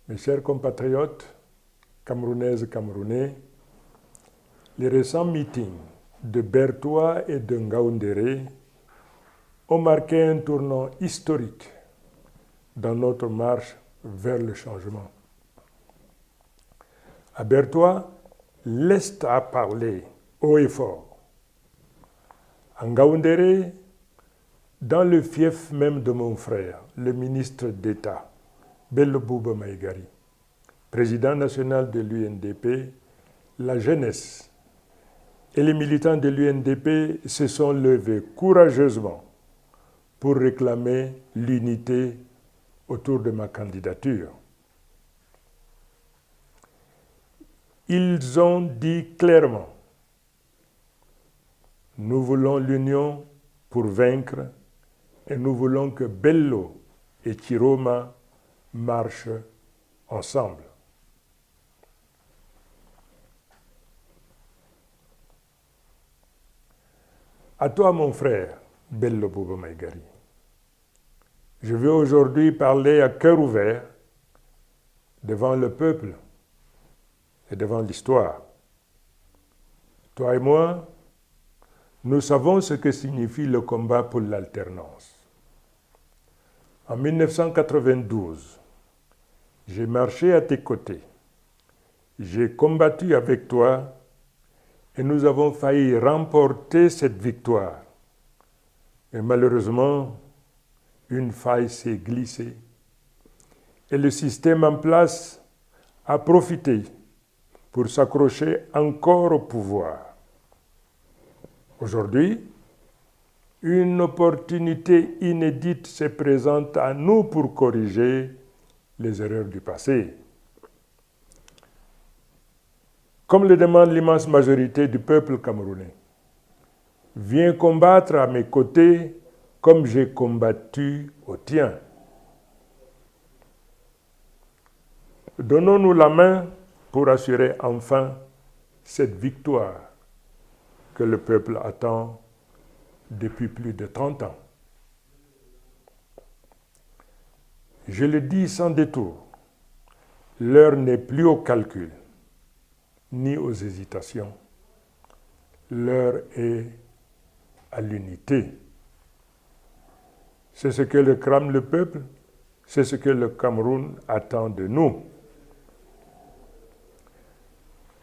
Mes chers compatriotes, camerounaises et camerounais, les récents meetings de Bertoua et de Ngaoundéré ont marqué un tournant historique dans notre marche vers le changement. À Bertoua, l'Est a parlé haut et fort. À Ngaoundéré, dans le fief même de mon frère, le ministre d'État, Bello Bouba Maïgari, président national de l'UNDP, la jeunesse et les militants de l'UNDP se sont levés courageusement pour réclamer l'unité autour de ma candidature. Ils ont dit clairement, nous voulons l'union pour vaincre et nous voulons que Bello et Chiroma marchent ensemble. À toi, mon frère, Bello Bouba Maïgari, je veux aujourd'hui parler à cœur ouvert devant le peuple et devant l'histoire. Toi et moi, nous savons ce que signifie le combat pour l'alternance. En 1992, j'ai marché à tes côtés, j'ai combattu avec toi et nous avons failli remporter cette victoire. Et malheureusement, une faille s'est glissée et le système en place a profité pour s'accrocher encore au pouvoir. Aujourd'hui, une opportunité inédite se présente à nous pour corriger les erreurs du passé. Comme le demande l'immense majorité du peuple camerounais, viens combattre à mes côtés comme j'ai combattu au tien. Donnons-nous la main pour assurer enfin cette victoire que le peuple attend depuis plus de 30 ans. Je le dis sans détour, l'heure n'est plus au calcul, ni aux hésitations. L'heure est à l'unité. C'est ce que le crame le peuple, c'est ce que le Cameroun attend de nous.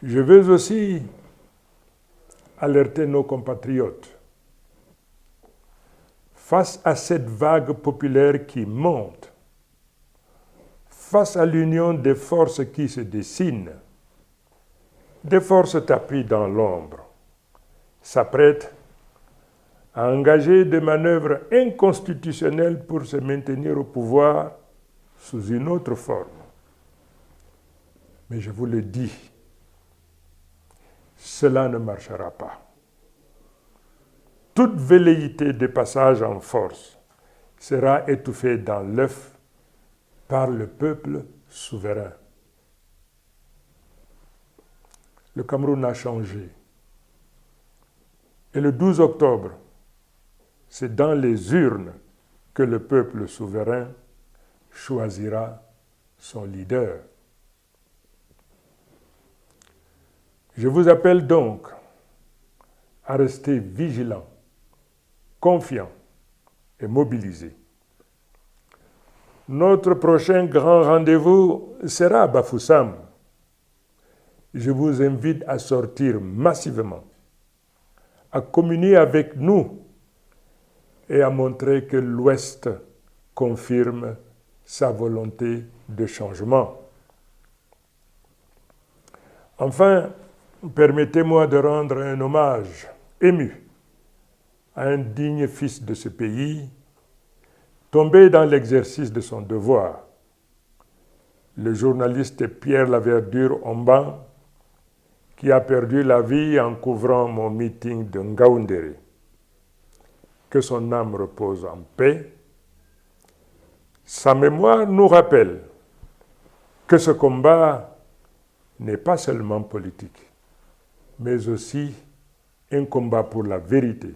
Je veux aussi alerter nos compatriotes. Face à cette vague populaire qui monte, face à l'union des forces qui se dessinent, des forces tapis dans l'ombre, s'apprêtent à engager des manœuvres inconstitutionnelles pour se maintenir au pouvoir sous une autre forme. Mais je vous le dis, cela ne marchera pas. Toute velléité de passage en force sera étouffée dans l'œuf par le peuple souverain. Le Cameroun a changé. Et le 12 octobre, c'est dans les urnes que le peuple souverain choisira son leader. Je vous appelle donc à rester vigilants, confiants et mobilisés. Notre prochain grand rendez-vous sera à Bafoussam. Je vous invite à sortir massivement, à communier avec nous et à montrer que l'Ouest confirme sa volonté de changement. Enfin, permettez-moi de rendre un hommage ému à un digne fils de ce pays, tombé dans l'exercice de son devoir, le journaliste Pierre Laverdure Omban, qui a perdu la vie en couvrant mon meeting de Ngaoundéré. Que son âme repose en paix. Sa mémoire nous rappelle que ce combat n'est pas seulement politique, mais aussi un combat pour la vérité,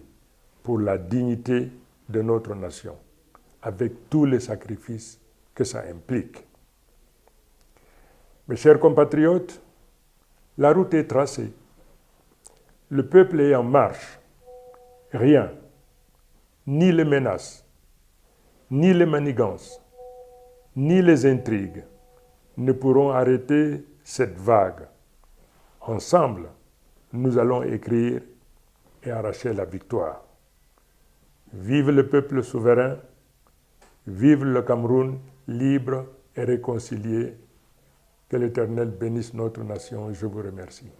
pour la dignité de notre nation, avec tous les sacrifices que ça implique. Mes chers compatriotes, la route est tracée. Le peuple est en marche. Rien, ni les menaces, ni les manigances, ni les intrigues ne pourront arrêter cette vague. Ensemble, nous allons écrire et arracher la victoire. Vive le peuple souverain, vive le Cameroun libre et réconcilié. Que l'Éternel bénisse notre nation. Je vous remercie.